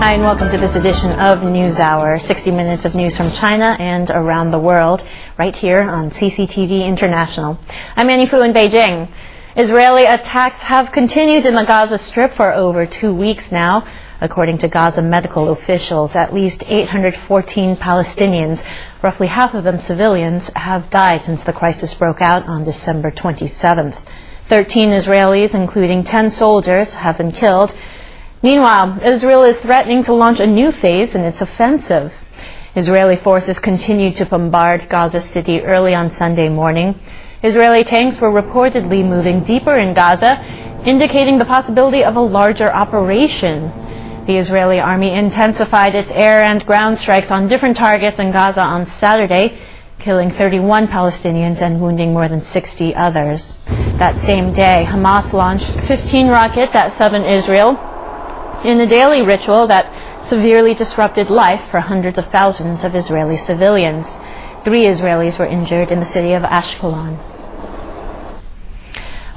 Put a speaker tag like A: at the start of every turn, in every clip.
A: Hi and welcome to this edition of NewsHour, 60 minutes of news from China and around the world, right here on CCTV International. I'm Annie Fu in Beijing. Israeli attacks have continued in the Gaza Strip for over 2 weeks now. According to Gaza medical officials, at least 814 Palestinians, roughly half of them civilians, have died since the crisis broke out on December 27th. 13 Israelis, including 10 soldiers, have been killed. Meanwhile, Israel is threatening to launch a new phase in its offensive. Israeli forces continued to bombard Gaza City early on Sunday morning. Israeli tanks were reportedly moving deeper in Gaza, indicating the possibility of a larger operation. The Israeli army intensified its air and ground strikes on different targets in Gaza on Saturday, killing 31 Palestinians and wounding more than 60 others. That same day, Hamas launched 15 rockets at southern Israel in a daily ritual that severely disrupted life for hundreds of thousands of Israeli civilians. 3 Israelis were injured in the city of Ashkelon.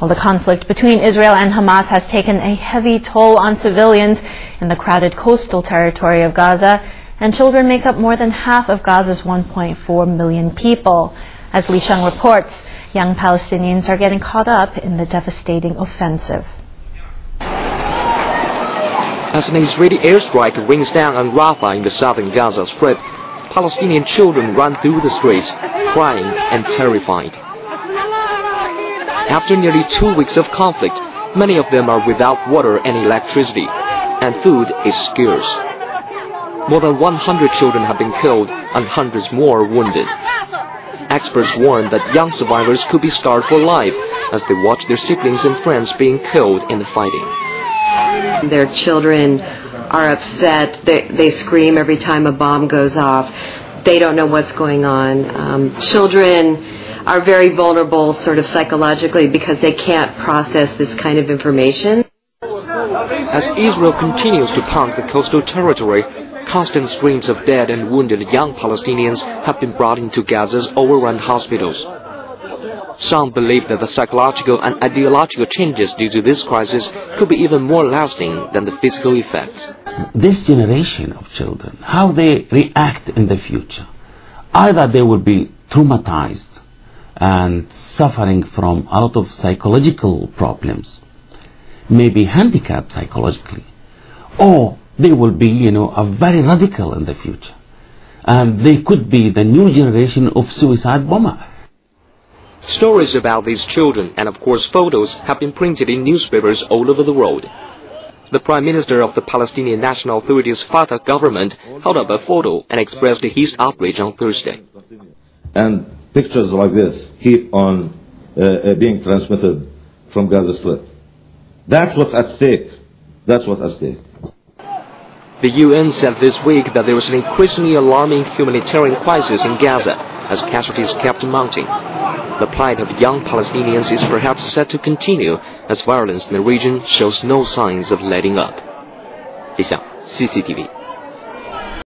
A: Well, the conflict between Israel and Hamas has taken a heavy toll on civilians in the crowded coastal territory of Gaza, and children make up more than half of Gaza's 1.4 million people. As Li Sheng reports, young Palestinians are getting caught up in the devastating offensive.
B: As an Israeli airstrike rings down on Rafah in the southern Gaza Strip, Palestinian children run through the streets, crying and terrified. After nearly 2 weeks of conflict, many of them are without water and electricity, and food is scarce. More than 100 children have been killed and hundreds more wounded. Experts warn that young survivors could be scarred for life as they watch their siblings and friends being killed in the fighting.
C: Their children are upset. They scream every time a bomb goes off. They don't know what's going on. Children are very vulnerable sort of psychologically because they can't process this kind of information.
B: As Israel continues to pound the coastal territory, constant streams of dead and wounded young Palestinians have been brought into Gaza's overrun hospitals. Some believe that the psychological and ideological changes due to this crisis could be even more lasting than the physical effects.
D: This generation of children, how they react in the future, either they will be traumatized and suffering from a lot of psychological problems, maybe handicapped psychologically, or they will be, very radical in the future. And they could be the new generation of suicide bomber.
B: Stories about these children and, of course, photos have been printed in newspapers all over the world. The Prime Minister of the Palestinian National Authority's Fatah government held up a photo and expressed his outrage on Thursday.
E: And pictures like this keep on being transmitted from Gaza Strip. That's what's at stake. That's what's at stake.
B: The UN said this week that there is an increasingly alarming humanitarian crisis in Gaza as casualties kept mounting. The plight of young Palestinians is perhaps set to continue as violence in the region shows no signs of letting up. Li Sheng, CCTV.